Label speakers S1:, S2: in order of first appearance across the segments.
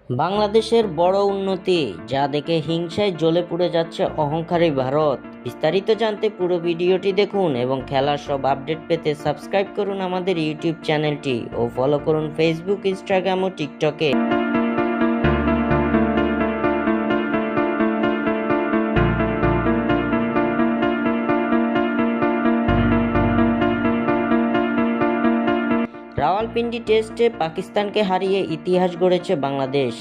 S1: বাংলাদেশের বড় উন্নতি, যা দেখে হিংসায় জ্বলে পুড়ে যাচ্ছে অহংকারী ভারত। বিস্তারিত জানতে পুরো ভিডিওটি দেখুন এবং খেলার সব আপডেট পেতে সাবস্ক্রাইব করুন আমাদের ইউটিউব চ্যানেলটি ও ফলো করুন ফেসবুক, ইনস্টাগ্রাম ও টিকটকে। রাওয়ালপিন্ডি টেস্টে পাকিস্তানকে হারিয়ে ইতিহাস গড়েছে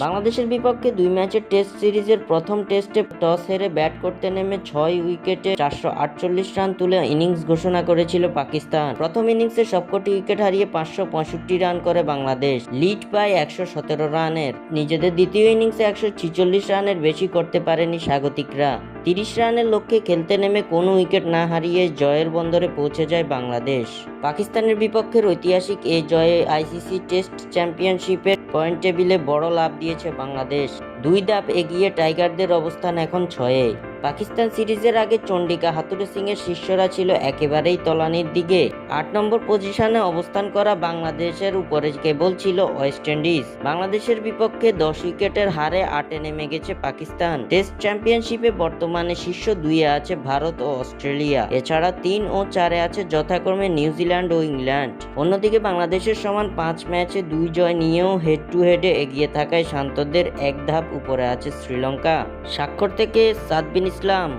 S1: বাংলাদেশের বিপক্ষে 2 ম্যাচের টেস্ট সিরিজের প্রথম টেস্টে টস হেরে ব্যাট করতে নেমে 6 উইকেটে 448 রান তুলে ইনিংস ঘোষণা করেছিল পাকিস্তান। প্রথম ইনিংসে সবকটি উইকেট হারিয়ে 565 রান করে বাংলাদেশ লিড পায় 117 রানের। নিজেদের দ্বিতীয় ইনিংসে 146 রানের বেশি করতে পারেনি স্বাগতিকরা। 30 রানের লক্ষ্যে খেলতে নেমে কোনো উইকেট না হারিয়ে জয়ের বন্দরে পৌঁছে যায় বাংলাদেশ। পাকিস্তানের বিপক্ষের ঐতিহাসিক এই জয়ে আইসিসি টেস্ট চ্যাম্পিয়নশিপের পয়েন্ট টেবিলে বড় লাভ দিয়েছে বাংলাদেশ। 2 ধাপ এগিয়ে টাইগারদের অবস্থান এখন 6-এ। পাকিস্তান সিরিজের আগে চন্ডিকা হাথুরু সিং এর শিষ্যরা ছিল একেবারেই তলানির দিকে। 8 নম্বর পজিশনে অবস্থান করা বাংলাদেশের উপরে কেবল ছিল ওয়েস্ট ইন্ডিজ। বাংলাদেশের বিপক্ষে 10 উইকেটের হারে 8-এ নেমে গেছে পাকিস্তান। টেস্ট চ্যাম্পিয়নশিপে বর্তমানে শীর্ষ 2-এ আছে ভারত ও অস্ট্রেলিয়া। এছাড়া 3 ও 4-এ আছে যথাক্রমে নিউজিল্যান্ড ও ইংল্যান্ড। অন্যদিকে বাংলাদেশের সমান 5 ম্যাচে 2 জয় নিয়েও হেড টু হেডে এগিয়ে থাকায় শান্তদের এক ধাপ উপরে আছে শ্রীলঙ্কা। স্বাক্ষর থেকে সাদ বিন ইসলাম।